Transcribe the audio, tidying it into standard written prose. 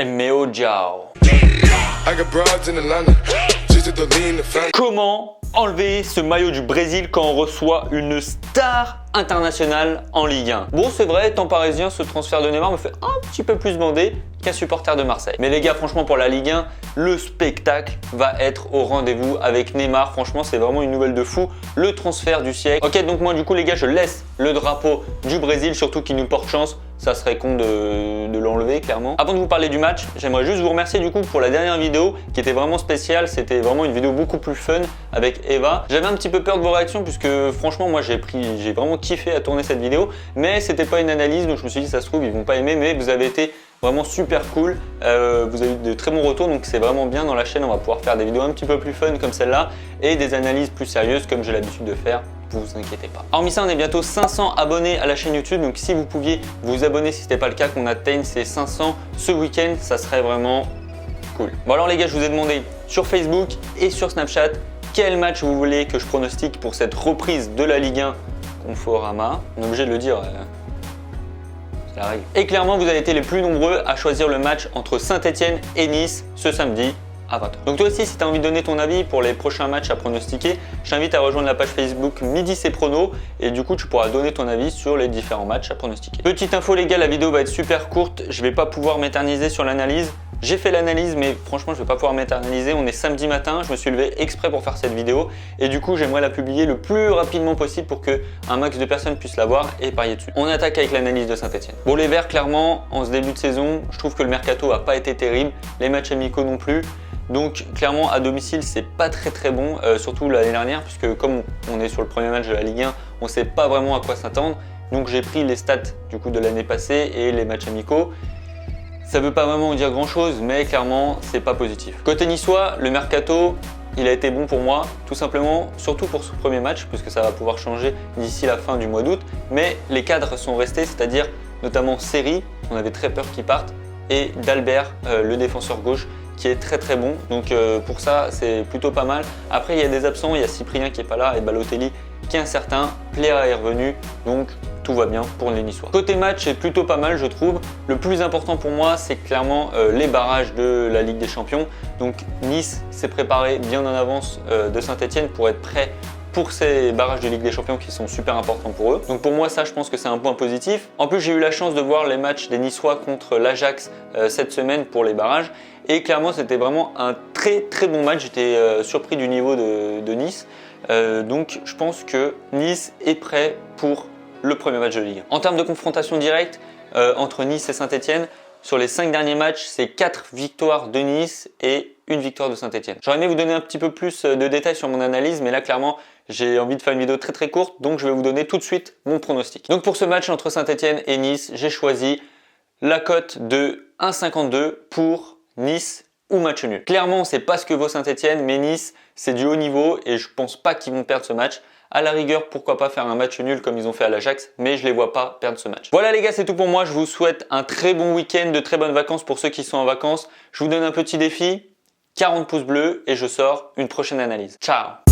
Meo Diao. Comment enlever ce maillot du Brésil quand on reçoit une star internationale en Ligue 1? Bon, c'est vrai, temps parisien, ce transfert de Neymar me fait un petit peu plus bander qu'un supporter de Marseille. Mais les gars, franchement, pour la Ligue 1, le spectacle va être au rendez-vous avec Neymar. Franchement, c'est vraiment une nouvelle de fou. Le transfert du siècle. Ok, donc moi, du coup, les gars, je laisse le drapeau du Brésil, surtout qu'il nous porte chance. Ça serait con de l'enlever, clairement. Avant de vous parler du match, j'aimerais juste vous remercier du coup pour la dernière vidéo qui était vraiment spéciale. C'était vraiment une vidéo beaucoup plus fun avec Eva. J'avais un petit peu peur de vos réactions puisque franchement, moi, j'ai vraiment kiffé à tourner cette vidéo. Mais c'était pas une analyse, donc je me suis dit, ça se trouve, ils vont pas aimer. Mais vous avez été vraiment super cool, vous avez eu de très bons retours, donc c'est vraiment bien. Dans la chaîne, on va pouvoir faire des vidéos un petit peu plus fun comme celle-là et des analyses plus sérieuses comme j'ai l'habitude de faire. Vous inquiétez pas. Hormis ça, on est bientôt 500 abonnés à la chaîne YouTube, donc si vous pouviez vous abonner si ce n'était pas le cas, qu'on atteigne ces 500 ce week-end, ça serait vraiment cool. Bon alors les gars, je vous ai demandé sur Facebook et sur Snapchat quel match vous voulez que je pronostique pour cette reprise de la Ligue 1 Conforama. On est obligé de le dire. C'est la règle. Et clairement, vous avez été les plus nombreux à choisir le match entre Saint-Etienne et Nice ce samedi à 20h. Donc toi aussi, si tu as envie de donner ton avis pour les prochains matchs à pronostiquer, je t'invite à rejoindre la page Facebook Midi c'est Prono et du coup, tu pourras donner ton avis sur les différents matchs à pronostiquer. Petite info les gars, la vidéo va être super courte. Je vais pas pouvoir m'éterniser sur l'analyse. J'ai fait l'analyse, mais franchement, je vais pas pouvoir m'éterniser. On est samedi matin, je me suis levé exprès pour faire cette vidéo et du coup, j'aimerais la publier le plus rapidement possible pour que un max de personnes puissent la voir et parier dessus. On attaque avec l'analyse de Saint-Etienne. Bon, les Verts, clairement, en ce début de saison, je trouve que le mercato a pas été terrible, les matchs amicaux non plus. Donc clairement à domicile c'est pas très bon, surtout l'année dernière puisque comme on est sur le premier match de la Ligue 1, on sait pas vraiment à quoi s'attendre. Donc j'ai pris les stats du coup de l'année passée et les matchs amicaux. Ça veut pas vraiment dire grand chose, mais clairement c'est pas positif. Côté niçois, le mercato il a été bon pour moi, tout simplement, surtout pour ce premier match puisque ça va pouvoir changer d'ici la fin du mois d'août. Mais les cadres sont restés, c'est-à-dire notamment Seri, on avait très peur qu'il parte, et d'Albert, le défenseur gauche, qui est très bon, donc pour ça c'est plutôt pas mal. Après il y a des absents, il y a Cyprien qui est pas là et Balotelli qui est incertain, Pléa est revenu, donc tout va bien pour les Niçois. Côté match c'est plutôt pas mal je trouve. Le plus important pour moi c'est clairement les barrages de la Ligue des Champions. Donc Nice s'est préparé bien en avance de Saint-Etienne pour être prêt pour ces barrages de Ligue des Champions qui sont super importants pour eux. Donc pour moi ça je pense que c'est un point positif. En plus j'ai eu la chance de voir les matchs des Niçois contre l'Ajax cette semaine pour les barrages et clairement c'était vraiment un très bon match. J'étais surpris du niveau de Nice. Donc je pense que Nice est prêt pour le premier match de Ligue 1. En termes de confrontation directe entre Nice et Saint-Etienne, sur les 5 derniers matchs, c'est 4 victoires de Nice et une victoire de Saint-Etienne. J'aurais aimé vous donner un petit peu plus de détails sur mon analyse, mais là clairement j'ai envie de faire une vidéo très courte, donc je vais vous donner tout de suite mon pronostic. Donc pour ce match entre Saint-Etienne et Nice, j'ai choisi la cote de 1,52 pour Nice ou match nul. Clairement, c'est pas ce que vaut Saint-Etienne, mais Nice, c'est du haut niveau et je pense pas qu'ils vont perdre ce match. À la rigueur, pourquoi pas faire un match nul comme ils ont fait à l'Ajax, mais je les vois pas perdre ce match. Voilà les gars, c'est tout pour moi. Je vous souhaite un très bon week-end, de très bonnes vacances pour ceux qui sont en vacances. Je vous donne un petit défi, 40 pouces bleus et je sors une prochaine analyse. Ciao!